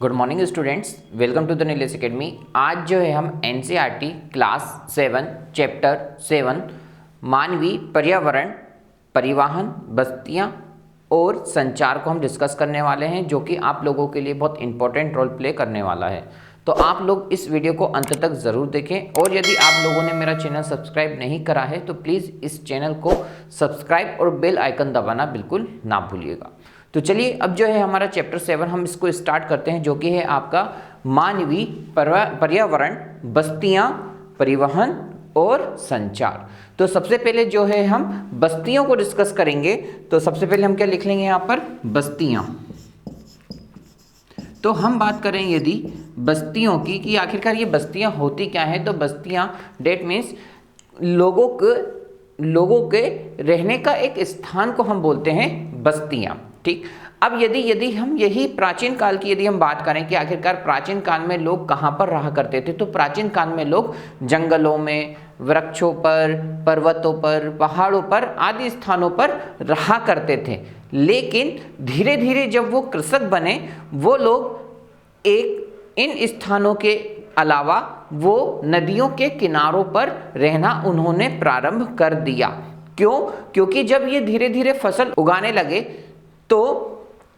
Good morning students, welcome to the Nilesh academy. आज जो है हम एनसीईआरटी क्लास 7 चैप्टर 7 मानवीय पर्यावरण, परिवहन, बस्तियां और संचार को हम डिस्कस करने वाले हैं, जो कि आप लोगों के लिए बहुत इंपॉर्टेंट रोल प्ले करने वाला है। तो आप लोग इस वीडियो को अंत तक ज़रूर देखें और यदि आप लोगों ने मेरा चैनल सब्सक्राइब नहीं करा है तो प्लीज़ इस चैनल को सब्सक्राइब और बेल आइकन दबाना बिल्कुल ना भूलिएगा। तो चलिए अब जो है हमारा चैप्टर 7 हम इसको स्टार्ट करते हैं, जो कि है आपका मानवीय पर्यावरण, बस्तियां, परिवहन और संचार। तो सबसे पहले जो है हम बस्तियों को डिस्कस करेंगे। तो सबसे पहले हम क्या लिख लेंगे यहाँ पर, बस्तियां। तो हम बात करें यदि बस्तियों की कि आखिरकार ये बस्तियां होती क्या है, तो बस्तियां डेट मीन्स लोगों के रहने का एक स्थान को हम बोलते हैं बस्तियां। ठीक, अब यदि हम यही प्राचीन काल की यदि हम बात करें कि आखिरकार प्राचीन काल में लोग कहाँ पर रहा करते थे, तो प्राचीन काल में लोग जंगलों में, वृक्षों पर, पर्वतों पर, पहाड़ों पर आदि स्थानों पर रहा करते थे। लेकिन धीरे धीरे जब वो कृषक बने, वो लोग इन स्थानों के अलावा वो नदियों के किनारों पर रहना उन्होंने प्रारंभ कर दिया। क्यों? क्योंकि जब ये धीरे धीरे फसल उगाने लगे तो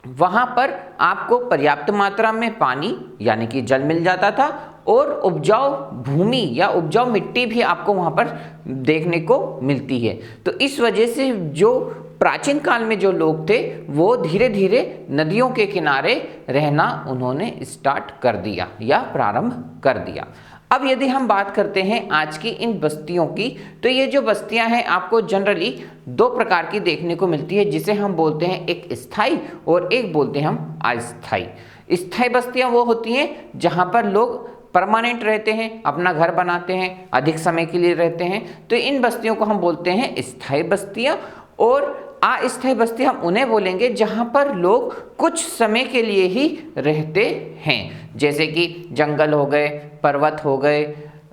वहां पर आपको पर्याप्त मात्रा में पानी यानी कि जल मिल जाता था और उपजाऊ भूमि या उपजाऊ मिट्टी भी आपको वहां पर देखने को मिलती है। तो इस वजह से जो प्राचीन काल में जो लोग थे वो धीरे धीरे नदियों के किनारे रहना उन्होंने स्टार्ट कर दिया या प्रारंभ कर दिया। अब यदि हम बात करते हैं आज की इन बस्तियों की, तो ये जो बस्तियां हैं आपको जनरली दो प्रकार की देखने को मिलती है, जिसे हम बोलते हैं एक स्थायी और एक बोलते हैं हम अस्थायी। स्थायी बस्तियां वो होती हैं जहां पर लोग परमानेंट रहते हैं, अपना घर बनाते हैं, अधिक समय के लिए रहते हैं, तो इन बस्तियों को हम बोलते हैं स्थायी बस्तियां। और अस्थायी बस्ती हम उन्हें बोलेंगे जहां पर लोग कुछ समय के लिए ही रहते हैं, जैसे कि जंगल हो गए, पर्वत हो गए,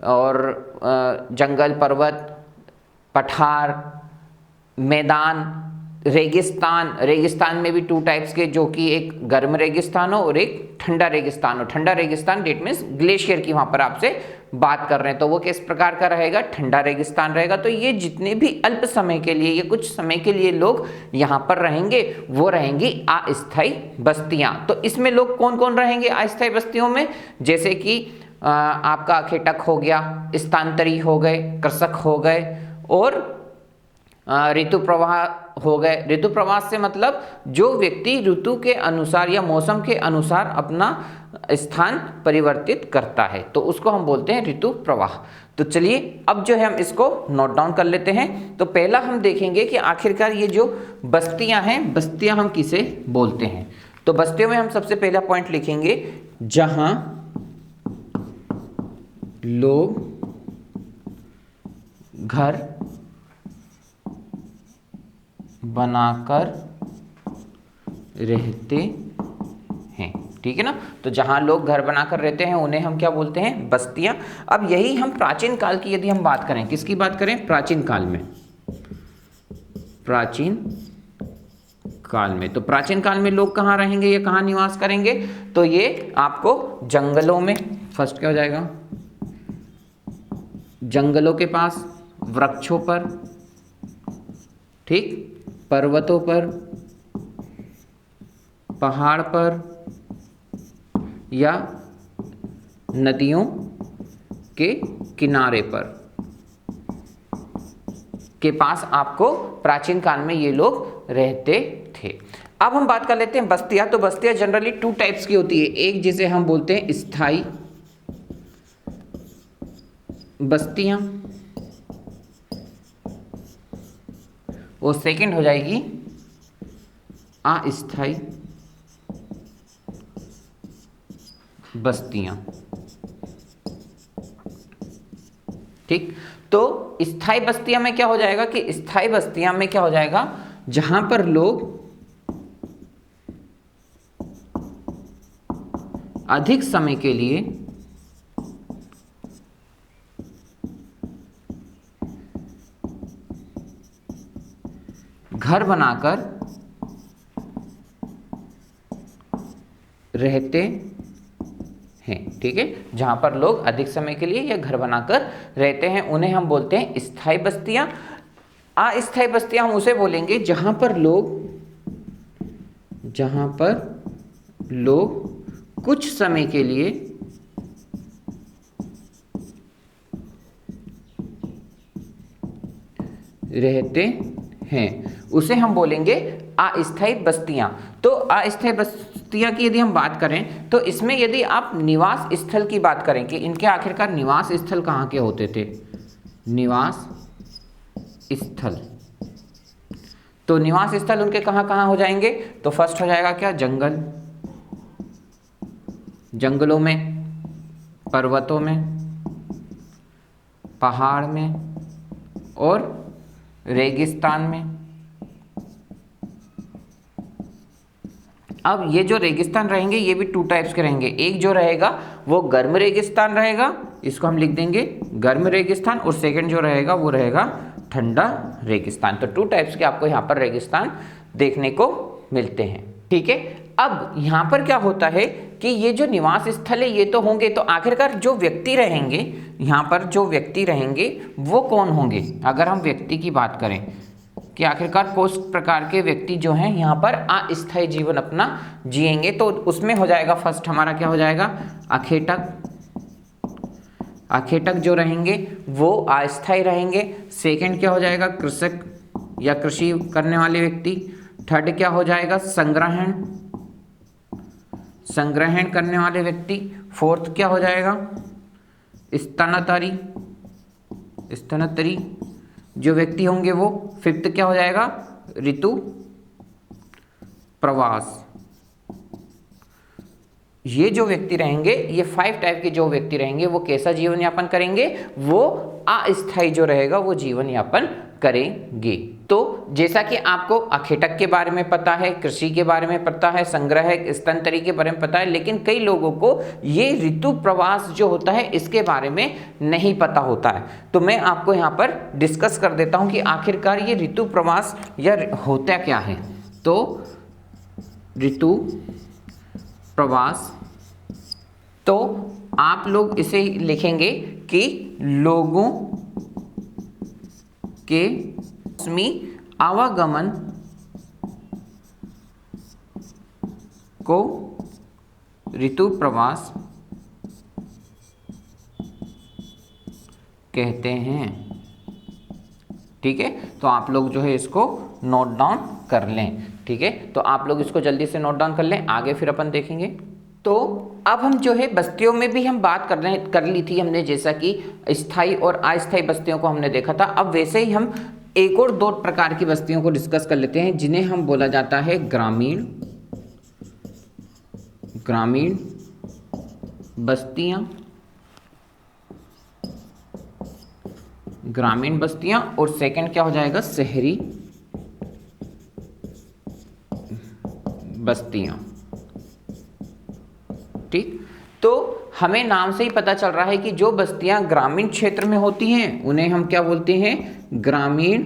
और जंगल, पर्वत, पठार, मैदान, रेगिस्तान में भी टू टाइप्स के, जो कि एक गर्म रेगिस्तान हो और एक ठंडा रेगिस्तान हो। ठंडा रेगिस्तान डेट मीन्स ग्लेशियर की वहां पर आपसे बात कर रहे हैं, तो वो किस प्रकार का रहेगा, ठंडा रेगिस्तान रहेगा। तो ये जितने भी अल्प समय के लिए, ये कुछ समय के लिए लोग यहाँ पर रहेंगे, वो रहेंगी अस्थायी बस्तियां। तो इसमें लोग कौन कौन रहेंगे अस्थायी बस्तियों में, जैसे कि आपका खेटक हो गया, स्थानांतरी हो गए, कृषक हो गए, और ऋतु प्रवाह हो गए। ऋतु प्रवाह से मतलब जो व्यक्ति ऋतु के अनुसार या मौसम के अनुसार अपना स्थान परिवर्तित करता है, तो उसको हम बोलते हैं ऋतु प्रवाह। तो चलिए अब जो है हम इसको नोट डाउन कर लेते हैं। तो पहला हम देखेंगे कि आखिरकार ये जो बस्तियां हैं, बस्तियां हम किसे बोलते हैं। तो बस्तियों में हम सबसे पहला पॉइंट लिखेंगे जहां लोग घर बनाकर रहते हैं। ठीक है ना, तो जहां लोग घर बनाकर रहते हैं उन्हें हम क्या बोलते हैं, बस्तियां। अब यही हम प्राचीन काल की यदि हम बात करें, किसकी बात करें, प्राचीन काल में, प्राचीन काल में। तो प्राचीन काल में लोग कहां रहेंगे या कहां निवास करेंगे, तो ये आपको जंगलों में, फर्स्ट क्या हो जाएगा, जंगलों के पास, वृक्षों पर, ठीक, पर्वतों पर, पहाड़ पर, या नदियों के किनारे पर के पास आपको प्राचीन काल में ये लोग रहते थे। अब हम बात कर लेते हैं बस्तियां। तो बस्तियां जनरली टू टाइप्स की होती है, एक जिसे हम बोलते हैं स्थायी बस्तियां, वो सेकंड हो जाएगी अस्थायी बस्तियां। ठीक, तो स्थायी बस्तियां में क्या हो जाएगा कि स्थायी बस्तियां में क्या हो जाएगा, जहां पर लोग अधिक समय के लिए घर बनाकर रहते हैं, ठीक है, जहाँ पर लोग अधिक समय के लिए या घर बनाकर रहते हैं, उन्हें हम बोलते हैं स्थायी बस्तियां। अस्थायी बस्तियां हम उसे बोलेंगे जहाँ पर लोग कुछ समय के लिए रहते हैं, उसे हम बोलेंगे अस्थायी बस्तियां। तो अस्थायी बस्तियां की यदि हम बात करें तो इसमें यदि आप निवास स्थल की बात करें कि इनके आखिरकार निवास स्थल कहाँ के होते थे, निवास स्थल, तो निवास स्थल उनके कहाँ कहाँ हो जाएंगे, तो फर्स्ट हो जाएगा क्या, जंगलों में, पर्वतों में, पहाड़ में और रेगिस्तान में। अब ये जो रेगिस्तान रहेंगे ये भी टू टाइप्स के रहेंगे, एक जो रहेगा वो गर्म रेगिस्तान रहेगा, इसको हम लिख देंगे गर्म रेगिस्तान, और सेकंड जो रहेगा वो रहेगा ठंडा रेगिस्तान। तो टू टाइप्स के आपको यहाँ पर रेगिस्तान देखने को मिलते हैं, ठीक है। अब यहाँ पर क्या होता है कि ये जो निवास स्थल है ये तो होंगे, तो आखिरकार जो व्यक्ति रहेंगे यहाँ पर, जो व्यक्ति रहेंगे वो कौन होंगे, अगर हम व्यक्ति की बात करें कि आखिरकार किस प्रकार के व्यक्ति जो हैं यहाँ पर अस्थायी जीवन अपना जिएंगे, तो उसमें हो जाएगा फर्स्ट हमारा क्या हो जाएगा, अखेटक जो रहेंगे वो अस्थायी रहेंगे। सेकंड क्या हो जाएगा, कृषक या कृषि करने वाले व्यक्ति। थर्ड क्या हो जाएगा, संग्रहण करने वाले व्यक्ति। फोर्थ क्या हो जाएगा, स्तनधारी जो व्यक्ति होंगे वो। फिफ्थ क्या हो जाएगा, ऋतु प्रवास। ये जो व्यक्ति रहेंगे, ये 5 टाइप के जो व्यक्ति रहेंगे वो कैसा जीवन यापन करेंगे, वो अस्थायी जो रहेगा वो जीवन यापन करेंगे। तो जैसा कि आपको अखेटक के बारे में पता है, कृषि के बारे में पता है, संग्रह स्तनधारी के बारे में पता है, लेकिन कई लोगों को ये ऋतु प्रवास जो होता है इसके बारे में नहीं पता होता है। तो मैं आपको यहाँ पर डिस्कस कर देता हूँ कि आखिरकार ये ऋतु प्रवास या होता क्या है। तो ऋतु प्रवास, तो आप लोग इसे लिखेंगे कि लोगों के मौसमी आवागमन को ऋतु प्रवास कहते हैं, ठीक है। तो आप लोग जो है इसको नोट डाउन कर लें, ठीक है। तो आप लोग इसको जल्दी से नोट डाउन कर लें, आगे फिर अपन देखेंगे। तो अब हम जो है बस्तियों में भी हम बात कर ली थी हमने, जैसा कि स्थायी और अस्थायी बस्तियों को हमने देखा था। अब वैसे ही हम एक और 2 प्रकार की बस्तियों को डिस्कस कर लेते हैं, जिन्हें हम बोला जाता है ग्रामीण बस्तियां, और सेकंड क्या हो जाएगा, शहरी बस्तियां, ठीक। तो हमें नाम से ही पता चल रहा है कि जो बस्तियां ग्रामीण क्षेत्र में होती हैं उन्हें हम क्या बोलते हैं, ग्रामीण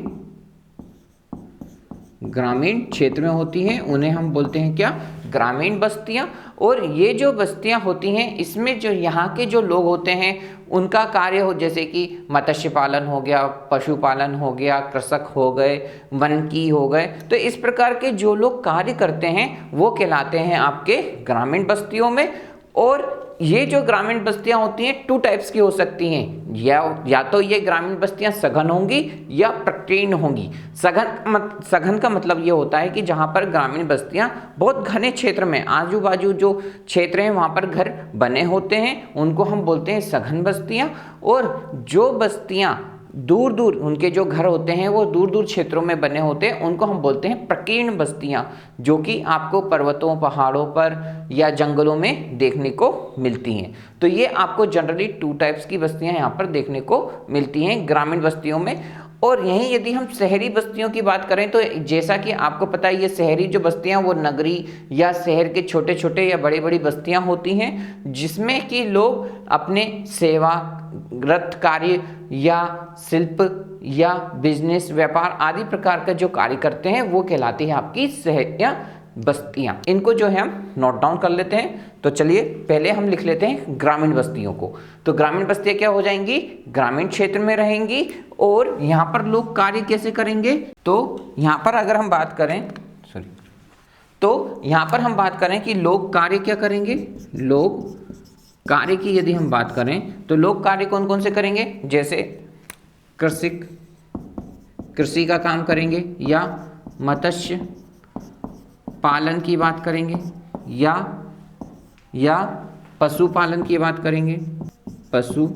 क्षेत्र में होती हैं उन्हें हम बोलते हैं क्या, ग्रामीण बस्तियां। और ये जो बस्तियां होती हैं इसमें जो यहाँ के जो लोग होते हैं उनका कार्य हो, जैसे कि मत्स्य पालन हो गया, पशुपालन हो गया, कृषक हो गए, वनकी हो गए, तो इस प्रकार के जो लोग कार्य करते हैं वो कहलाते हैं आपके ग्रामीण बस्तियों में। और ये जो ग्रामीण बस्तियां होती हैं 2 टाइप्स की हो सकती हैं, या तो ये ग्रामीण बस्तियां सघन होंगी या प्रकीर्ण होंगी। सघन का मतलब ये होता है कि जहां पर ग्रामीण बस्तियां बहुत घने क्षेत्र में, आजू बाजू जो क्षेत्र हैं वहां पर घर बने होते हैं, उनको हम बोलते हैं सघन बस्तियां। और जो बस्तियां दूर दूर, उनके जो घर होते हैं वो दूर दूर क्षेत्रों में बने होते हैं, उनको हम बोलते हैं प्रकीर्ण बस्तियां, जो कि आपको पर्वतों, पहाड़ों पर या जंगलों में देखने को मिलती हैं। तो ये आपको जनरली 2 टाइप्स की बस्तियां यहाँ पर देखने को मिलती हैं ग्रामीण बस्तियों में। और यहीं यदि हम शहरी बस्तियों की बात करें तो जैसा कि आपको पता है, ये शहरी जो बस्तियां वो नगरी या शहर के छोटे छोटे या बड़ी बड़ी बस्तियां होती हैं, जिसमें कि लोग अपने सेवारत कार्य या शिल्प या बिजनेस, व्यापार आदि प्रकार का जो कार्य करते हैं वो कहलाती है आपकी शहर या बस्तियां, इनको जो है हम नोट डाउन कर लेते हैं। तो चलिए पहले हम लिख लेते हैं ग्रामीण बस्तियों को। तो ग्रामीण बस्तियां क्या हो जाएंगी, ग्रामीण क्षेत्र में रहेंगी। और यहाँ पर लोग कार्य कैसे करेंगे, तो यहाँ पर अगर हम बात करें, तो यहाँ पर हम बात करें कि लोग कार्य क्या करेंगे, लोग कार्य की यदि हम बात करें तो लोग कार्य कौन कौन से करेंगे, जैसे कृषि का काम करेंगे, या मत्स्य पालन की बात करेंगे, या पशुपालन की बात करेंगे, पशु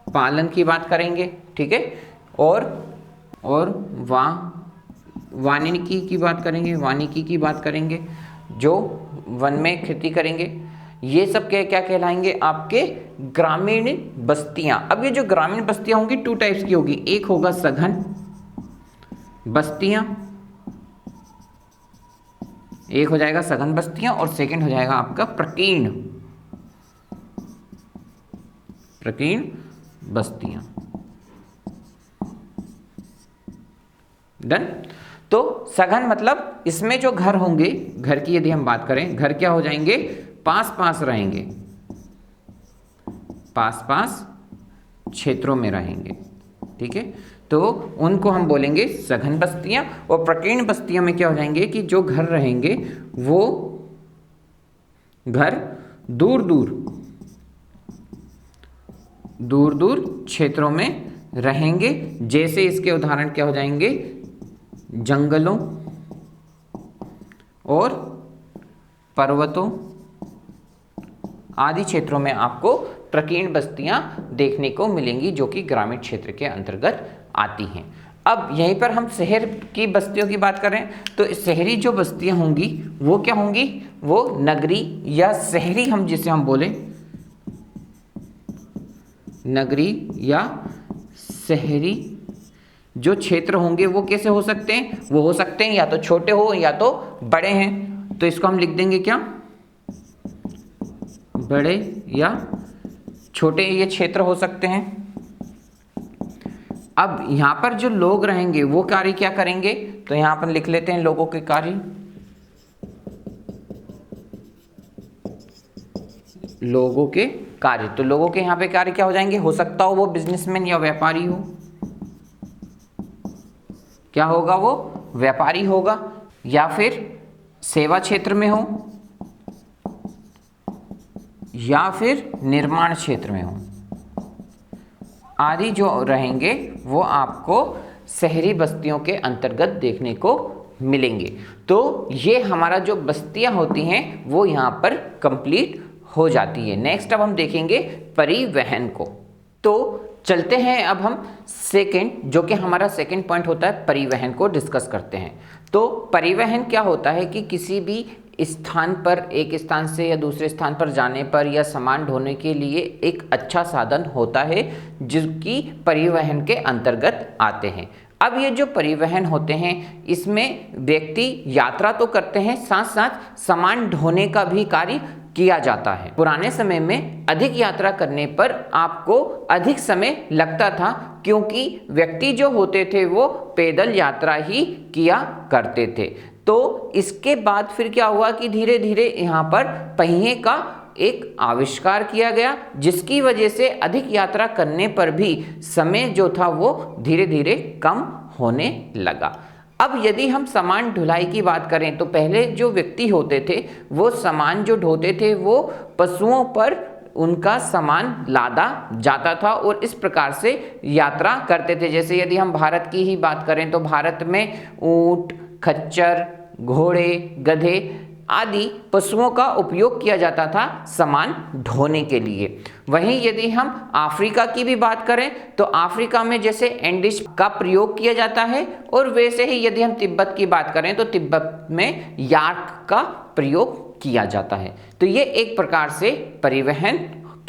पालन की बात करेंगे, ठीक है। और वानिकी की बात करेंगे, वानिकी की बात करेंगे, जो वन में खेती करेंगे। ये सब क्या क्या कहलाएंगे, आपके ग्रामीण बस्तियां। अब ये जो ग्रामीण बस्तियां होंगी टू टाइप्स की होगी, एक होगा सघन बस्तियां, एक हो जाएगा सघन बस्तियां, और सेकंड हो जाएगा आपका प्रकीर्ण बस्तियां। डन। तो सघन मतलब इसमें जो घर होंगे, घर की यदि हम बात करें, घर क्या हो जाएंगे, पास पास रहेंगे, पास पास क्षेत्रों में रहेंगे, ठीक है। तो उनको हम बोलेंगे सघन बस्तियां। और प्रकीर्ण बस्तियों में क्या हो जाएंगे कि जो घर रहेंगे वो घर दूर दूर क्षेत्रों में रहेंगे। जैसे इसके उदाहरण क्या हो जाएंगे, जंगलों और पर्वतों आदि क्षेत्रों में आपको प्रकीर्ण बस्तियां देखने को मिलेंगी, जो कि ग्रामीण क्षेत्र के अंतर्गत आती हैं। अब यहीं पर हम शहर की बस्तियों की बात करें तो शहरी जो बस्तियां होंगी वो क्या होंगी, वो नगरी या शहरी, हम जिसे हम बोले नगरी या शहरी जो क्षेत्र होंगे वो कैसे हो सकते हैं, वो हो सकते हैं या तो छोटे हो या तो बड़े हैं। तो इसको हम लिख देंगे क्या, बड़े या छोटे ये क्षेत्र हो सकते हैं। अब यहां पर जो लोग रहेंगे वो कार्य क्या करेंगे, तो यहां पर लिख लेते हैं लोगों के कार्य, लोगों के कार्य। तो लोगों के यहां पे कार्य क्या हो जाएंगे, हो सकता हो वो बिजनेसमैन या व्यापारी हो, क्या होगा वो व्यापारी होगा, या फिर सेवा क्षेत्र में हो, या फिर निर्माण क्षेत्र में हो, आदि जो रहेंगे वो आपको शहरी बस्तियों के अंतर्गत देखने को मिलेंगे। तो ये हमारा जो बस्तियां होती हैं वो यहाँ पर कंप्लीट हो जाती है। नेक्स्ट अब हम देखेंगे परिवहन को। तो चलते हैं अब हम सेकंड, जो कि हमारा सेकंड पॉइंट होता है, परिवहन को डिस्कस करते हैं। तो परिवहन क्या होता है कि किसी भी स्थान पर, एक स्थान से या दूसरे स्थान पर जाने पर या सामान ढोने के लिए एक अच्छा साधन होता है, जिसकी परिवहन के अंतर्गत आते हैं। अब ये जो परिवहन होते हैं इसमें व्यक्ति यात्रा तो करते हैं, साथ साथ सामान ढोने का भी कार्य किया जाता है। पुराने समय में अधिक यात्रा करने पर आपको अधिक समय लगता था, क्योंकि व्यक्ति जो होते थे वो पैदल यात्रा ही किया करते थे। तो इसके बाद फिर क्या हुआ कि धीरे धीरे यहाँ पर पहिए का एक आविष्कार किया गया, जिसकी वजह से अधिक यात्रा करने पर भी समय जो था वो धीरे धीरे कम होने लगा। अब यदि हम सामान ढुलाई की बात करें तो पहले जो व्यक्ति होते थे वो सामान जो ढोते थे वो पशुओं पर उनका सामान लादा जाता था और इस प्रकार से यात्रा करते थे। जैसे यदि हम भारत की ही बात करें तो भारत में ऊंट, खच्चर, घोड़े, गधे आदि पशुओं का उपयोग किया जाता था सामान ढोने के लिए। वहीं यदि हम अफ्रीका की भी बात करें तो अफ्रीका में जैसे एंडिश का प्रयोग किया जाता है, और वैसे ही यदि हम तिब्बत की बात करें तो तिब्बत में याक का प्रयोग किया जाता है। तो ये एक प्रकार से परिवहन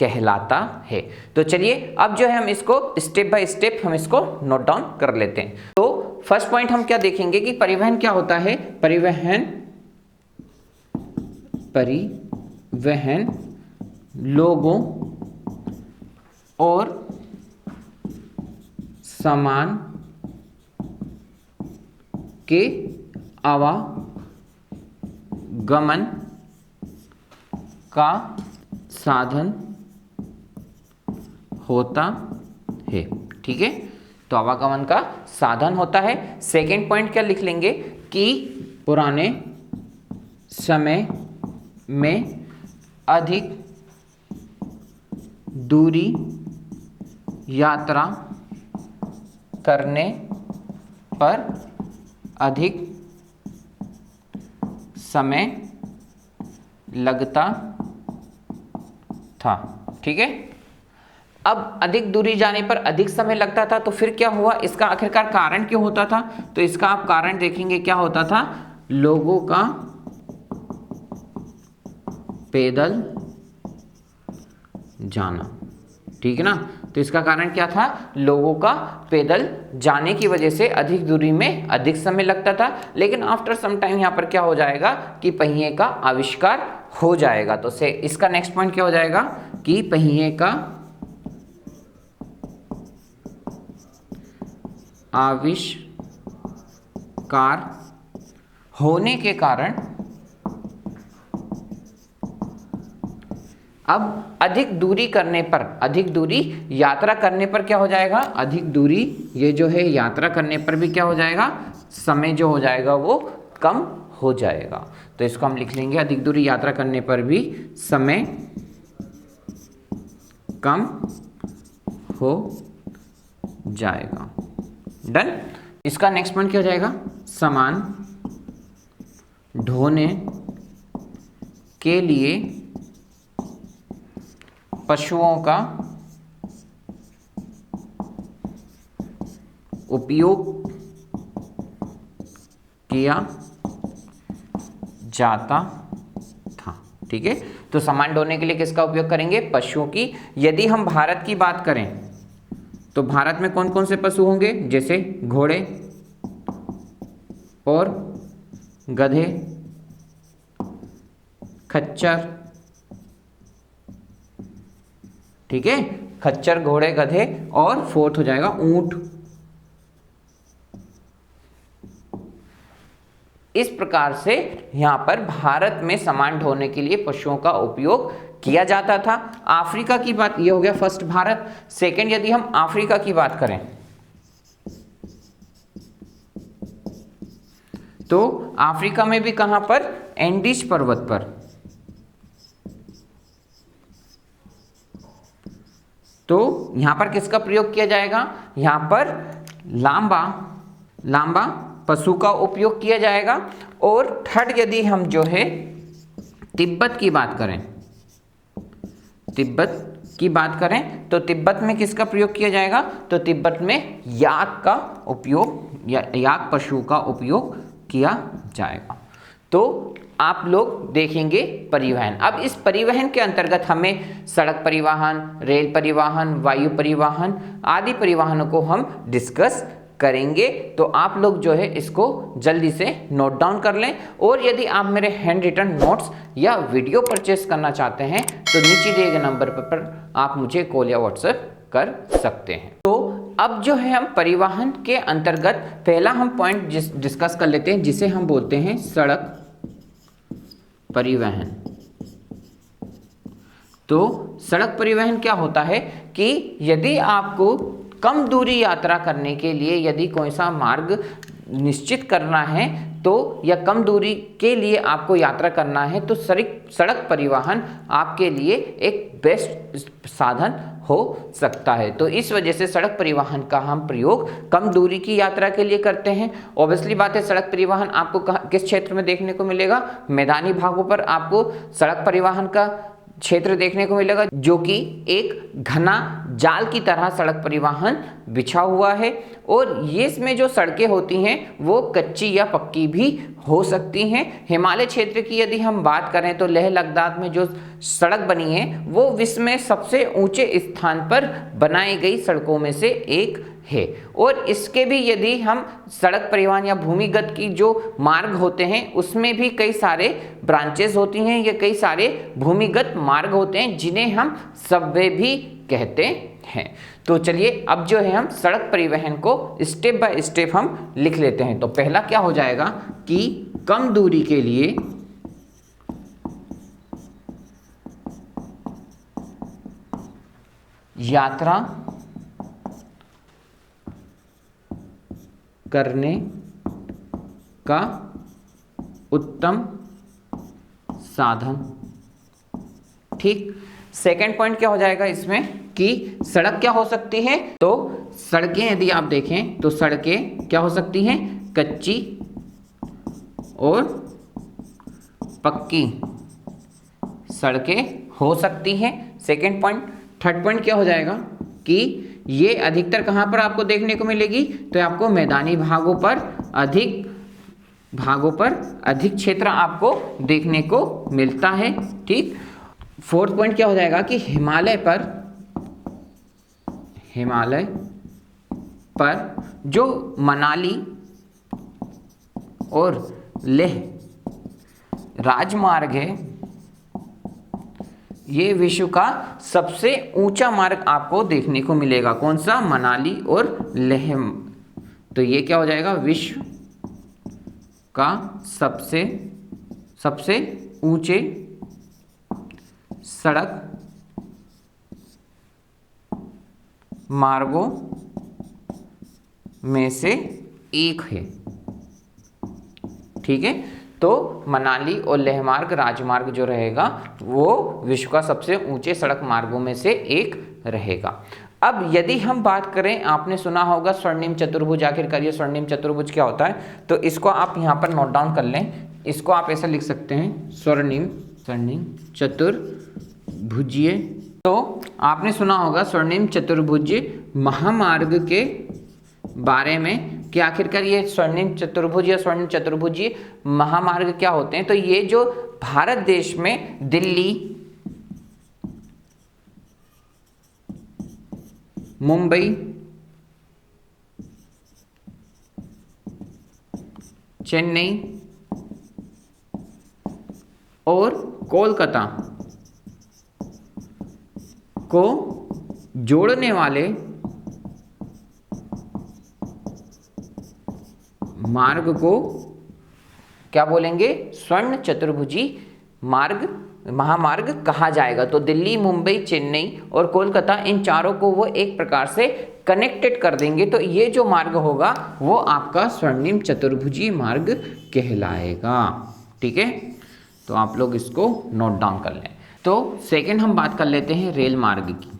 कहलाता है। तो चलिए अब जो है हम इसको स्टेप बाय स्टेप हम इसको नोट डाउन कर लेते हैं। तो फर्स्ट पॉइंट हम क्या देखेंगे कि परिवहन क्या होता है। परिवहन लोगों और सामान के आवागमन आवागमन का साधन होता है। ठीक है, तो आवागमन का साधन होता है। सेकेंड पॉइंट क्या लिख लेंगे कि पुराने समय में अधिक दूरी यात्रा करने पर अधिक समय लगता था। ठीक है, अब अधिक दूरी जाने पर अधिक समय लगता था, तो फिर क्या हुआ, इसका आखिरकार कारण क्यों होता था, तो इसका आप कारण देखेंगे क्या होता था, लोगों का पैदल जाना। ठीक है ना, तो इसका कारण क्या था, लोगों का पैदल जाने की वजह से अधिक दूरी में अधिक समय लगता था। लेकिन आफ्टर सम टाइम यहाँ पर क्या हो जाएगा कि पहिए का आविष्कार हो जाएगा। तो से इसका नेक्स्ट पॉइंट क्या हो जाएगा कि पहिए का आविष्कार होने के कारण अब अधिक दूरी करने पर, अधिक दूरी यात्रा करने पर क्या हो जाएगा, अधिक दूरी ये जो है यात्रा करने पर भी क्या हो जाएगा, समय जो हो जाएगा वो कम हो जाएगा। तो इसको हम लिख लेंगे, अधिक दूरी यात्रा करने पर भी समय कम हो जाएगा। डन। इसका नेक्स्ट पॉइंट क्या हो जाएगा, सामान ढोने के लिए पशुओं का उपयोग किया जाता था। ठीक है, तो सामान ढोने के लिए किसका उपयोग करेंगे, पशुओं की। यदि हम भारत की बात करें तो भारत में कौन कौन से पशु होंगे, जैसे घोड़े और गधे, खच्चर। ठीक है, खच्चर, घोड़े, गधे और फोर्थ हो जाएगा ऊंट। इस प्रकार से यहां पर भारत में सामान ढोने के लिए पशुओं का उपयोग किया जाता था। अफ्रीका की बात, ये हो गया फर्स्ट भारत। सेकंड यदि हम अफ्रीका की बात करें तो अफ्रीका में भी कहां पर, एंडीज पर्वत पर। तो यहां पर किसका प्रयोग किया जाएगा, यहां पर लांबा पशु का उपयोग किया जाएगा। और थर्ड यदि हम जो है तिब्बत की बात करें, तिब्बत की बात करें तो तिब्बत में किसका प्रयोग किया जाएगा, तो तिब्बत में याक का उपयोग या याक पशु का उपयोग किया जाएगा। तो आप लोग देखेंगे परिवहन। अब इस परिवहन के अंतर्गत हमें सड़क परिवहन, रेल परिवहन, वायु परिवहन आदि परिवहनों को हम डिस्कस करेंगे। तो आप लोग जो है इसको जल्दी से नोट डाउन कर लें। और यदि आप मेरे हैंड रिटन नोट्स या वीडियो परचेस करना चाहते हैं तो नीचे दिए गए नंबर पर आप मुझे कॉल या व्हाट्सएप कर सकते हैं। तो अब जो है हम परिवहन के अंतर्गत पहला हम पॉइंट डिस्कस कर लेते हैं, जिसे हम बोलते हैं सड़क परिवहन। तो सड़क परिवहन क्या होता है कि यदि आपको कम दूरी यात्रा करने के लिए यदि कोई सा मार्ग निश्चित करना है तो या कम दूरी के लिए आपको यात्रा करना है तो सड़क परिवहन आपके लिए एक बेस्ट साधन हो सकता है। तो इस वजह से सड़क परिवहन का हम प्रयोग कम दूरी की यात्रा के लिए करते हैं। ऑब्वियसली बात है, सड़क परिवहन आपको किस क्षेत्र में देखने को मिलेगा, मैदानी भागों पर आपको सड़क परिवहन का क्षेत्र देखने को मिलेगा, जो कि एक घना जाल की तरह सड़क परिवहन बिछा हुआ है। और ये इसमें जो सड़कें होती हैं वो कच्ची या पक्की भी हो सकती हैं। हिमालय क्षेत्र की यदि हम बात करें तो लेह लद्दाख में जो सड़क बनी है वो विश्व में सबसे ऊंचे स्थान पर बनाई गई सड़कों में से एक है। और इसके भी यदि हम सड़क परिवहन या भूमिगत की जो मार्ग होते हैं उसमें भी कई सारे ब्रांचेस होती हैं, या कई सारे भूमिगत मार्ग होते हैं जिन्हें हम सबवे भी कहते हैं। तो चलिए अब जो है हम सड़क परिवहन को स्टेप बाय स्टेप हम लिख लेते हैं। तो पहला क्या हो जाएगा कि कम दूरी के लिए यात्रा करने का उत्तम साधन। ठीक, सेकंड पॉइंट क्या हो जाएगा इसमें कि सड़क क्या हो सकती है, तो सड़कें यदि आप देखें तो सड़कें क्या हो सकती हैं, कच्ची और पक्की सड़कें हो सकती हैं। Second point. थर्ड पॉइंट क्या हो जाएगा कि ये अधिकतर कहाँ पर आपको देखने को मिलेगी, तो आपको मैदानी भागों पर अधिक क्षेत्र आपको देखने को मिलता है। ठीक। फोर्थ पॉइंट क्या हो जाएगा कि हिमालय पर जो मनाली और लेह राजमार्ग है, ये विश्व का सबसे ऊंचा मार्ग आपको देखने को मिलेगा। कौन सा, मनाली और लेह। तो ये क्या हो जाएगा, विश्व का सबसे ऊंचे सड़क मार्गों में से एक है। ठीक है, तो मनाली और लेह मार्ग राजमार्ग जो रहेगा वो विश्व का सबसे ऊंचे सड़क मार्गों में से एक रहेगा। अब यदि हम बात करें, आपने सुना होगा स्वर्णिम चतुर्भुज। आखिरकार ये स्वर्णिम चतुर्भुज क्या होता है, तो इसको आप यहाँ पर नोट डाउन कर लें। इसको आप ऐसा लिख सकते हैं, स्वर्णिम चतुर्भुजीय। तो आपने सुना होगा स्वर्णिम चतुर्भुज महामार्ग के बारे में कि आखिरकार ये स्वर्णिम चतुर्भुज या स्वर्ण चतुर्भुजीय महामार्ग क्या होते हैं। तो ये जो भारत देश में दिल्ली, मुंबई, चेन्नई और कोलकाता को जोड़ने वाले मार्ग को क्या बोलेंगे, स्वर्ण चतुर्भुजी मार्ग महामार्ग कहा जाएगा। तो दिल्ली, मुंबई, चेन्नई और कोलकाता, इन चारों को वो एक प्रकार से कनेक्टेड कर देंगे, तो ये जो मार्ग होगा वो आपका स्वर्णिम चतुर्भुजी मार्ग कहलाएगा। ठीक है, तो आप लोग इसको नोट डाउन कर लें। तो सेकंड हम बात कर लेते हैं रेल मार्ग की।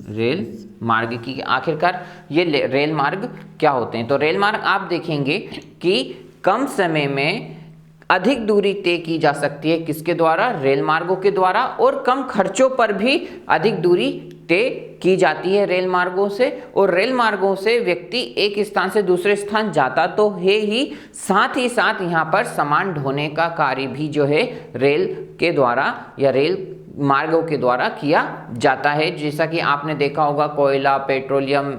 रेल मार्ग की आखिरकार ये रेल मार्ग क्या होते हैं। तो रेल मार्ग आप देखेंगे कि कम समय में अधिक दूरी तय की जा सकती है, किसके द्वारा, रेल मार्गों के द्वारा, और कम खर्चों पर भी अधिक दूरी तय की जाती है रेल मार्गों से। और रेल मार्गों से व्यक्ति एक स्थान से दूसरे स्थान जाता तो है ही साथ यहाँ पर सामान ढोने का कार्य भी जो है रेल के द्वारा या रेल मार्गों के द्वारा किया जाता है। जैसा कि आपने देखा होगा, कोयला, पेट्रोलियम,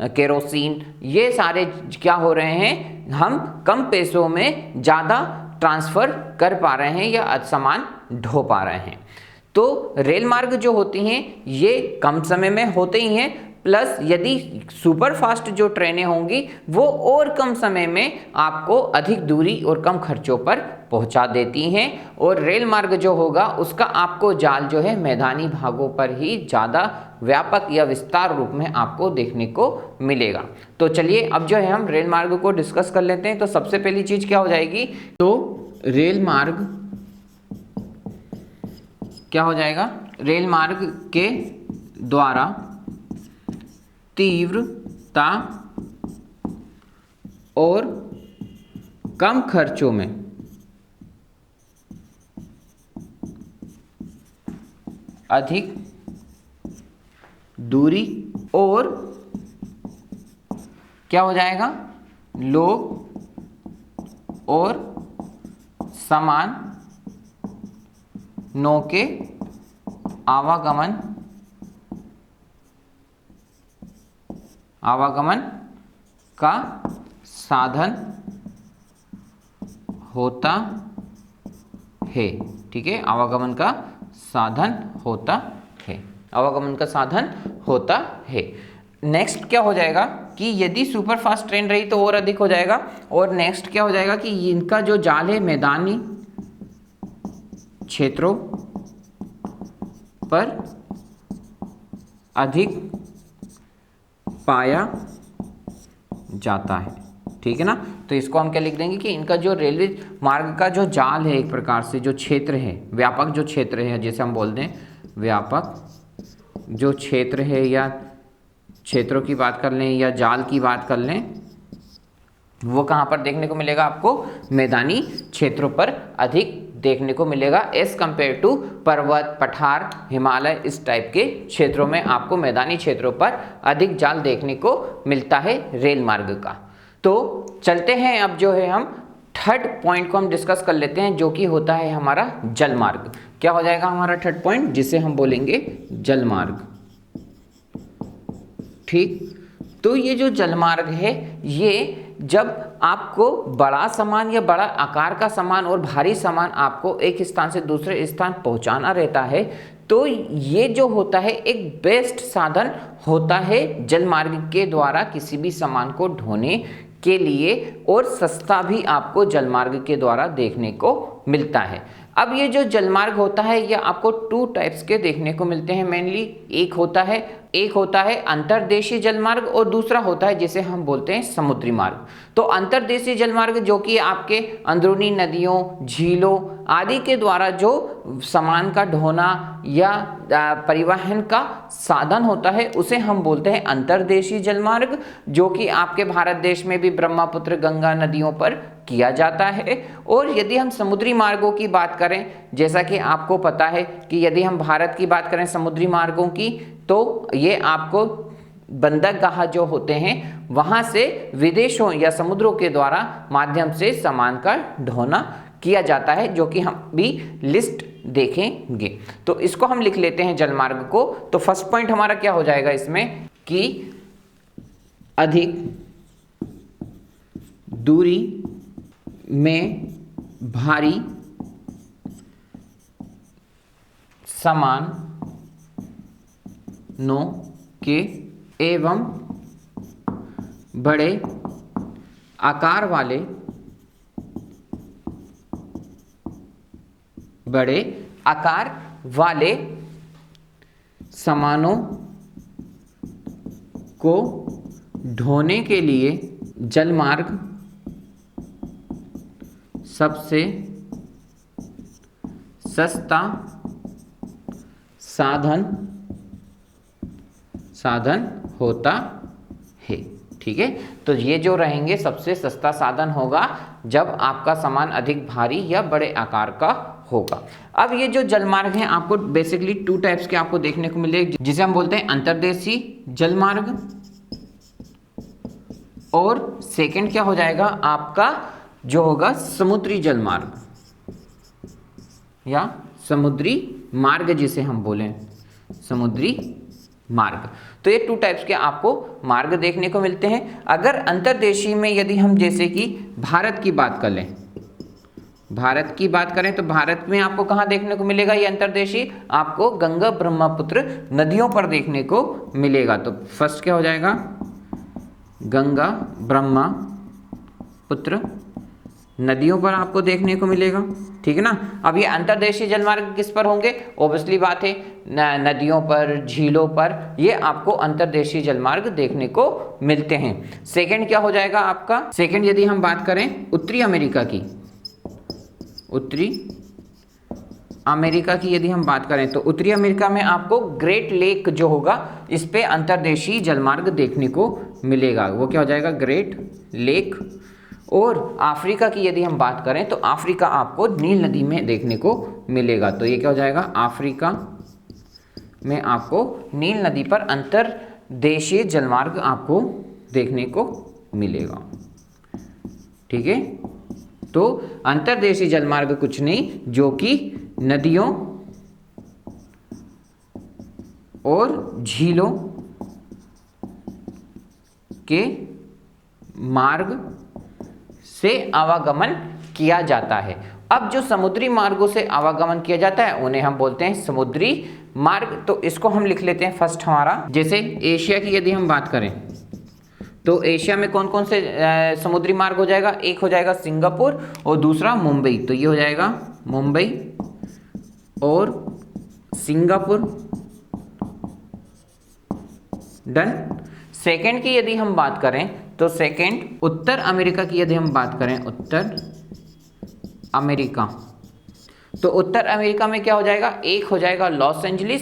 केरोसिन, ये सारे क्या हो रहे हैं, हम कम पैसों में ज़्यादा ट्रांसफ़र कर पा रहे हैं या सामान ढो पा रहे हैं। तो रेल मार्ग जो होती हैं ये कम समय में होते ही हैं, प्लस यदि सुपर फास्ट जो ट्रेनें होंगी वो और कम समय में आपको अधिक दूरी और कम खर्चों पर पहुंचा देती हैं। और रेल मार्ग जो होगा उसका आपको जाल जो है मैदानी भागों पर ही ज़्यादा व्यापक या विस्तार रूप में आपको देखने को मिलेगा। तो चलिए अब जो है हम रेल मार्ग को डिस्कस कर लेते हैं। तो सबसे पहली चीज़ क्या हो जाएगी, तो रेल मार्ग क्या हो जाएगा, रेल मार्ग के द्वारा तीव्रता और कम खर्चों में अधिक दूरी और क्या हो जाएगा, लोग और सामानों के आवागमन का साधन होता है। ठीक है, आवागमन का साधन होता है, आवागमन का साधन होता है। नेक्स्ट क्या हो जाएगा कि यदि सुपर फास्ट ट्रेन रही तो और अधिक हो जाएगा। और नेक्स्ट क्या हो जाएगा कि इनका जो जाल है मैदानी क्षेत्रों पर अधिक पाया जाता है। ठीक है ना, तो इसको हम क्या लिख देंगे कि इनका जो रेलवे मार्ग का जो जाल है, एक प्रकार से जो क्षेत्र है, व्यापक जो क्षेत्र है, जैसे हम बोलते हैं व्यापक जो क्षेत्र है, या क्षेत्रों की बात कर लें या जाल की बात कर लें, वो कहाँ पर देखने को मिलेगा आपको? मैदानी क्षेत्रों पर अधिक देखने को मिलेगा एज कंपेयर टू पर्वत, पठार, हिमालय, इस टाइप के क्षेत्रों में आपको मैदानी क्षेत्रों पर अधिक जाल देखने को मिलता है रेल मार्ग का। तो चलते हैं, अब जो है हम थर्ड पॉइंट को हम डिस्कस कर लेते हैं, जो कि होता है हमारा जल मार्ग। क्या हो जाएगा हमारा थर्ड पॉइंट, जिसे हम बोलेंगे जल मार्ग। ठीक, तो ये जो जल मार्ग है, ये जब आपको बड़ा सामान या बड़ा आकार का सामान और भारी सामान आपको एक स्थान से दूसरे स्थान पहुंचाना रहता है, तो ये जो होता है एक बेस्ट साधन होता है जल मार्ग के द्वारा किसी भी सामान को ढोने के लिए, और सस्ता भी आपको जल मार्ग के द्वारा देखने को मिलता है। अब ये जो जल मार्ग होता है, ये आपको टू टाइप्स के देखने को मिलते हैं मेनली। एक होता है अंतर्देशीय जल मार्ग, और दूसरा होता है जिसे हम बोलते हैं समुद्री मार्ग। तो अंतर्देशीय जल मार्ग जो कि आपके अंदरूनी नदियों, झीलों आदि के द्वारा जो सामान का ढोना या परिवहन का साधन होता है, उसे हम बोलते हैं अंतर्देशीय जल मार्ग, जो कि आपके भारत देश में भी ब्रह्मपुत्र, गंगा नदियों पर किया जाता है। और यदि हम समुद्री मार्गों की बात करें, जैसा कि आपको पता है कि यदि हम भारत की बात करें समुद्री मार्गों की, तो ये आपको बंदरगाह जो होते हैं वहां से विदेशों या समुद्रों के द्वारा माध्यम से सामान का ढोना किया जाता है, जो कि हम भी लिस्ट देखेंगे। तो इसको हम लिख लेते हैं जल मार्ग को। तो फर्स्ट पॉइंट हमारा क्या हो जाएगा इसमें कि अधिक दूरी में भारी सामानों के एवं बड़े आकार वाले सामानों को ढोने के लिए जल मार्ग सबसे सस्ता साधन होता है। ठीक है, तो ये जो रहेंगे सबसे सस्ता साधन होगा जब आपका सामान अधिक भारी या बड़े आकार का होगा। अब ये जो जल मार्ग हैं आपको बेसिकली टू टाइप्स के आपको देखने को मिलेंगे, जिसे हम बोलते हैं अंतर्देशीय जल मार्ग, और सेकंड क्या हो जाएगा आपका जो होगा समुद्री जल मार्ग या समुद्री मार्ग, जिसे हम बोलें समुद्री मार्ग। तो ये टू टाइप्स के आपको मार्ग देखने को मिलते हैं। अगर अंतर्देशीय में यदि हम जैसे कि भारत की बात करें तो भारत में आपको कहाँ देखने को मिलेगा ये अंतर्देशीय? आपको गंगा ब्रह्मपुत्र नदियों पर देखने को मिलेगा। तो फर्स्ट क्या हो जाएगा, गंगा ब्रह्मपुत्र नदियों पर आपको देखने को मिलेगा। ठीक है ना। अब ये अंतर्देशीय जलमार्ग किस पर होंगे? ऑब्वियसली बात है नदियों पर, झीलों पर, ये आपको अंतर्देशीय जलमार्ग देखने को मिलते हैं। सेकंड क्या हो जाएगा आपका? सेकंड यदि हम बात करें उत्तरी अमेरिका की, उत्तरी अमेरिका की यदि हम बात करें तो उत्तरी अमेरिका में आपको ग्रेट लेक जो होगा इस पे अंतर्देशीय जलमार्ग देखने को मिलेगा। वो क्या हो जाएगा? Great lake. और अफ्रीका की यदि हम बात करें तो अफ्रीका आपको नील नदी में देखने को मिलेगा। तो ये क्या हो जाएगा? अफ्रीका में आपको नील नदी पर अंतर्देशीय जलमार्ग आपको देखने को मिलेगा। ठीक है। तो अंतर्देशीय जलमार्ग कुछ नहीं जो कि नदियों और झीलों के मार्ग से आवागमन किया जाता है। अब जो समुद्री मार्गों से आवागमन किया जाता है उन्हें हम बोलते हैं समुद्री मार्ग। तो इसको हम लिख लेते हैं फर्स्ट हमारा। जैसे एशिया की यदि हम बात करें तो एशिया में कौन कौन से समुद्री मार्ग हो जाएगा? एक हो जाएगा सिंगापुर और दूसरा मुंबई। तो ये हो जाएगा मुंबई और सिंगापुर डन। सेकंड की यदि हम बात करें तो सेकंड उत्तर अमेरिका की यदि हम बात करें, उत्तर अमेरिका, तो उत्तर अमेरिका में क्या हो जाएगा, एक हो जाएगा लॉस एंजलिस,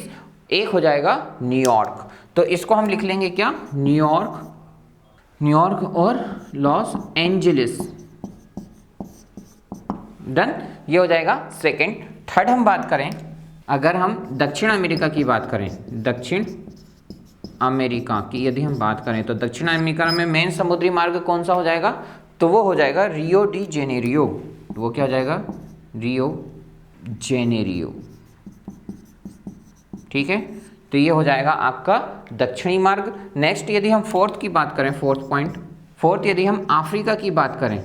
एक हो जाएगा न्यूयॉर्क। तो इसको हम लिख लेंगे क्या, न्यूयॉर्क, न्यूयॉर्क और लॉस एंजलिस। डन, ये हो जाएगा सेकंड। थर्ड हम बात करें, अगर हम दक्षिण अमेरिका की बात करें, दक्षिण अमेरिका की यदि हम बात करें तो दक्षिण अमेरिका में मेन समुद्री मार्ग कौन सा हो जाएगा, तो वो हो जाएगा रियो डी जेनेरियो। वो क्या हो जाएगा, रियो जेनेरियो। ठीक है, तो ये हो जाएगा आपका दक्षिणी मार्ग। नेक्स्ट यदि हम फोर्थ की बात करें, फोर्थ पॉइंट, फोर्थ यदि हम अफ्रीका की बात करें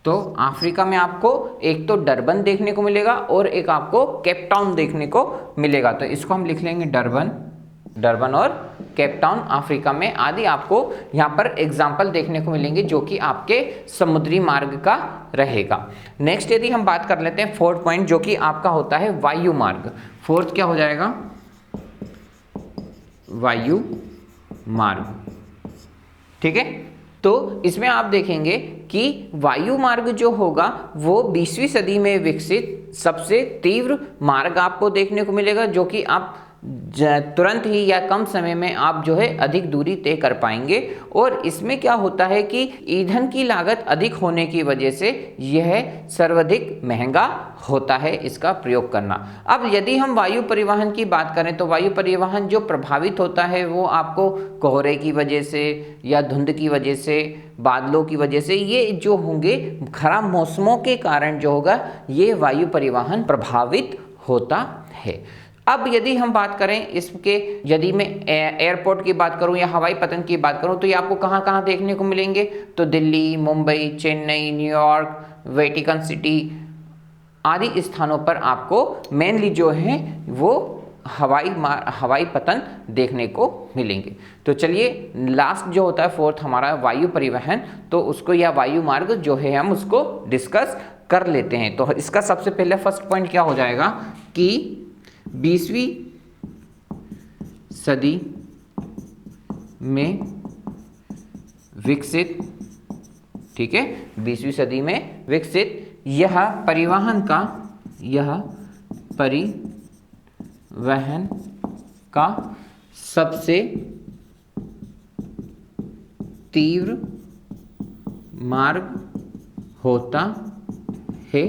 तो अफ्रीका में आपको एक तो डरबन देखने को मिलेगा और एक आपको केप टाउन देखने को मिलेगा। तो इसको हम लिख लेंगे डरबन, डरबन और केप टाउन अफ्रीका में आदि आपको यहाँ पर एग्जाम्पल देखने को मिलेंगे जो कि आपके समुद्री मार्ग का रहेगा। नेक्स्ट यदि हम बात कर लेते हैं फोर्थ पॉइंट, जो कि आपका होता है वायु मार्ग। फोर्थ क्या हो जाएगा, वायु मार्ग। ठीक है, तो इसमें आप देखेंगे कि वायु मार्ग जो होगा वो 20वीं सदी में विकसित सबसे तीव्र मार्ग आपको देखने को मिलेगा, जो कि आप तुरंत ही या कम समय में आप जो है अधिक दूरी तय कर पाएंगे। और इसमें क्या होता है कि ईंधन की लागत अधिक होने की वजह से यह सर्वाधिक महंगा होता है इसका प्रयोग करना। अब यदि हम वायु परिवहन की बात करें तो वायु परिवहन जो प्रभावित होता है वो आपको कोहरे की वजह से या धुंध की वजह से, बादलों की वजह से, ये जो होंगे खराब मौसमों के कारण जो होगा ये वायु परिवहन प्रभावित होता है। अब यदि हम बात करें इसके, यदि मैं एयरपोर्ट की बात करूं या हवाई पतन की बात करूं तो ये आपको कहां कहां देखने को मिलेंगे, तो Delhi, Mumbai, Chennai, New York, Vatican city आदि स्थानों पर आपको मेनली जो है वो हवाई पतन देखने को मिलेंगे। तो चलिए लास्ट जो होता है फोर्थ हमारा वायु परिवहन, तो उसको या वायु मार्ग जो है हम उसको डिस्कस कर लेते हैं। तो इसका सबसे पहले फर्स्ट पॉइंट क्या हो जाएगा कि 20वीं सदी में विकसित, ठीक है, 20वीं सदी में विकसित यह परिवहन का सबसे तीव्र मार्ग होता है।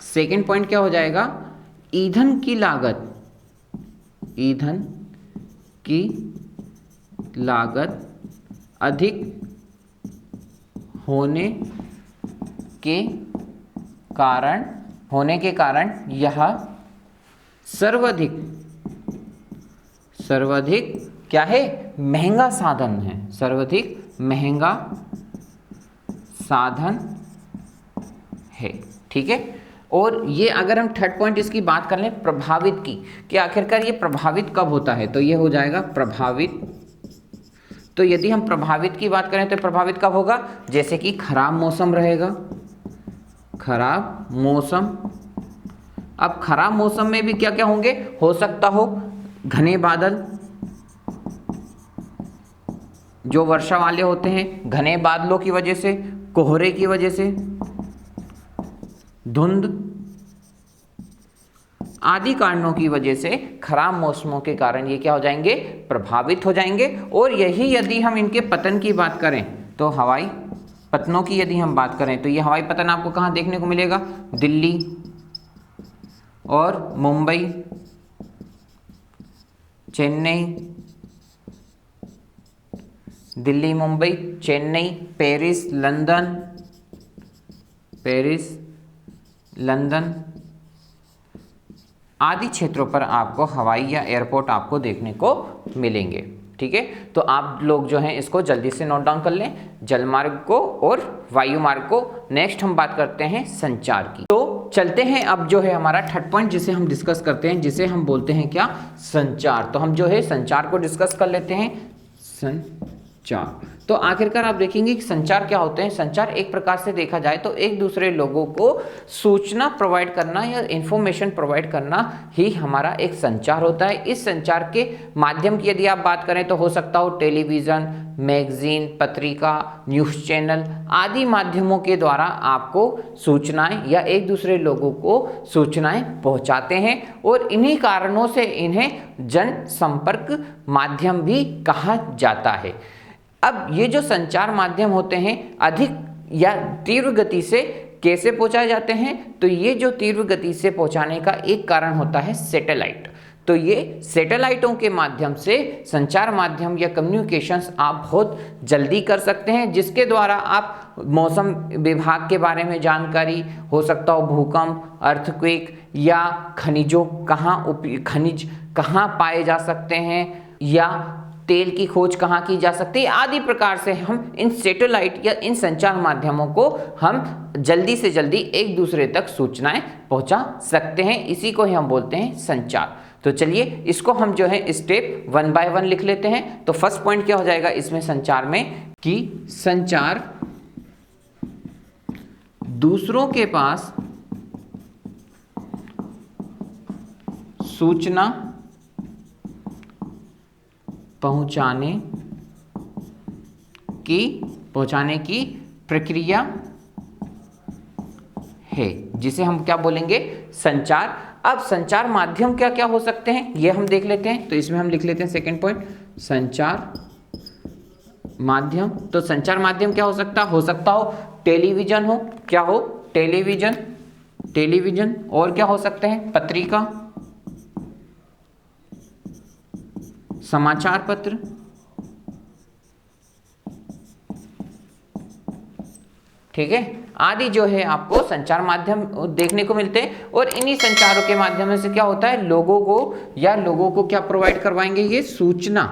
सेकेंड पॉइंट क्या हो जाएगा, ईंधन की लागत अधिक होने के कारण यह सर्वाधिक क्या है, महंगा साधन है, सर्वाधिक महंगा साधन है। ठीक है, और ये अगर हम थर्ड पॉइंट इसकी बात कर लें प्रभावित की, कि आखिरकार ये प्रभावित कब होता है, तो ये हो जाएगा प्रभावित। तो यदि हम प्रभावित की बात करें तो प्रभावित कब होगा, जैसे कि खराब मौसम रहेगा, खराब मौसम। अब खराब मौसम में भी क्या क्या होंगे, हो सकता हो घने बादल, जो वर्षा वाले होते हैं, घने बादलों की वजह से, कोहरे की वजह से, धुंध आदि कारणों की वजह से, खराब मौसमों के कारण ये क्या हो जाएंगे, प्रभावित हो जाएंगे। और यही यदि हम इनके पतन की बात करें तो हवाई पतनों की यदि हम बात करें तो ये हवाई पतन आपको कहाँ देखने को मिलेगा, दिल्ली और मुंबई, चेन्नई, दिल्ली, मुंबई, चेन्नई, पेरिस, लंदन आदि क्षेत्रों पर आपको हवाई या एयरपोर्ट आपको देखने को मिलेंगे। ठीक है, तो आप लोग जो हैं इसको जल्दी से नोट डाउन कर लें, जल मार्ग को और वायु मार्ग को। नेक्स्ट हम बात करते हैं संचार की। तो चलते हैं अब जो है हमारा थर्ड पॉइंट जिसे हम डिस्कस करते हैं, जिसे हम बोलते हैं क्या, संचार। तो हम जो है संचार को डिस्कस कर लेते हैं। संचार, तो आखिरकार आप देखेंगे कि संचार क्या होते हैं। संचार एक प्रकार से देखा जाए तो एक दूसरे लोगों को सूचना प्रोवाइड करना या इंफॉर्मेशन प्रोवाइड करना ही हमारा एक संचार होता है। इस संचार के माध्यम की यदि आप बात करें तो हो सकता हो टेलीविज़न, मैगजीन, पत्रिका, न्यूज़ चैनल आदि माध्यमों के द्वारा आपको सूचनाएं या एक दूसरे लोगों को सूचनाएं पहुंचाते हैं और इन्हीं कारणों से इन्हें जनसंपर्क माध्यम भी कहा जाता है। अब ये जो संचार माध्यम होते हैं अधिक या तीव्र गति से कैसे पहुंचाए जाते हैं, तो ये जो तीव्र गति से पहुंचाने का एक कारण होता है सैटेलाइट। तो ये सैटेलाइटों के माध्यम से संचार माध्यम या कम्युनिकेशंस आप बहुत जल्दी कर सकते हैं, जिसके द्वारा आप मौसम विभाग के बारे में जानकारी, हो सकता हो भूकंप, अर्थक्वेक या खनिज कहाँ पाए जा सकते हैं या तेल की खोज कहाँ की जा सकती है आदि प्रकार से हम इन सैटेलाइट या इन संचार माध्यमों को हम जल्दी से जल्दी एक दूसरे तक सूचनाएं पहुंचा सकते हैं। इसी को ही हम बोलते हैं संचार। तो चलिए इसको हम जो है स्टेप 1 बाय 1 लिख लेते हैं। तो फर्स्ट पॉइंट क्या हो जाएगा इसमें संचार में कि संचार दूसरों के पास सूचना पहुंचाने की प्रक्रिया है, जिसे हम क्या बोलेंगे संचार। अब संचार माध्यम क्या क्या हो सकते हैं ये हम देख लेते हैं। तो इसमें हम लिख लेते हैं सेकंड पॉइंट संचार माध्यम। तो संचार माध्यम क्या हो सकता हो टेलीविजन हो, क्या हो टेलीविजन और क्या हो सकते हैं पत्रिका, समाचार पत्र, ठीक है, आदि जो है आपको संचार माध्यम देखने को मिलते हैं। और इन्हीं संचारों के माध्यम से क्या होता है लोगों को क्या प्रोवाइड करवाएंगे ये सूचना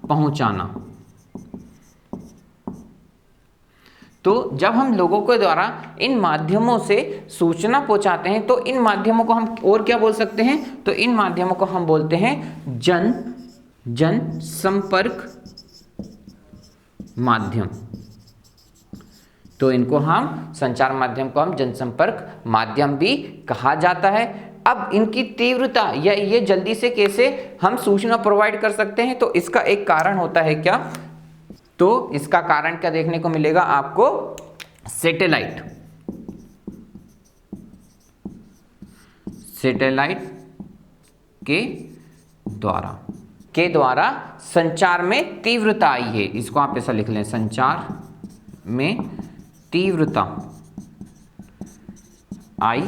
पहुंचाना। तो जब हम लोगों के द्वारा इन माध्यमों से सूचना पहुंचाते हैं तो इन माध्यमों को हम और क्या बोल सकते हैं, तो इन माध्यमों को हम बोलते हैं जनसंपर्क माध्यम। तो इनको हम संचार माध्यम को हम जनसंपर्क माध्यम भी कहा जाता है। अब इनकी तीव्रता या ये जल्दी से कैसे हम सूचना प्रोवाइड कर सकते हैं, तो इसका एक कारण होता है क्या, तो इसका कारण क्या देखने को मिलेगा आपको सैटेलाइट के द्वारा संचार में तीव्रता आई है। इसको आप ऐसा लिख लें संचार में तीव्रता आई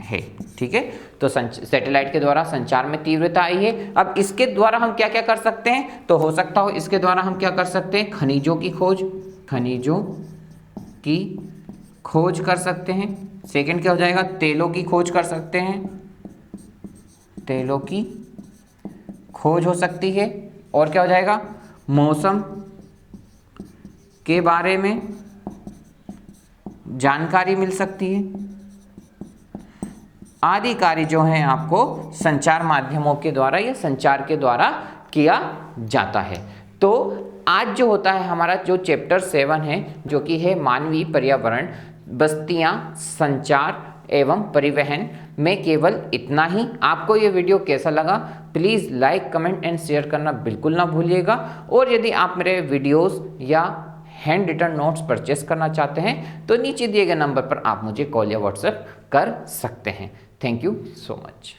है, ठीक है। तो सैटेलाइट के द्वारा संचार में तीव्रता आई है। अब इसके द्वारा हम क्या क्या कर सकते हैं, तो हो सकता हो इसके द्वारा हम क्या कर सकते हैं खनिजों की खोज कर सकते हैं। सेकंड क्या हो जाएगा तेलों की खोज कर सकते हैं, तेलों की खोज हो सकती है। और क्या हो जाएगा मौसम के बारे में जानकारी मिल सकती है। आदि कार्य जो हैं आपको संचार माध्यमों के द्वारा या संचार के द्वारा किया जाता है। तो आज जो होता है हमारा जो चैप्टर 7 है जो कि है मानवीय पर्यावरण, बस्तियां, संचार एवं परिवहन में केवल इतना ही। आपको ये वीडियो कैसा लगा please like, comment and share करना बिल्कुल ना भूलिएगा। और यदि आप मेरे वीडियोस या हैंड रिटन नोट्स परचेस करना चाहते हैं तो नीचे दिए गए नंबर पर आप मुझे कॉल या व्हाट्सएप कर सकते हैं। Thank you so much.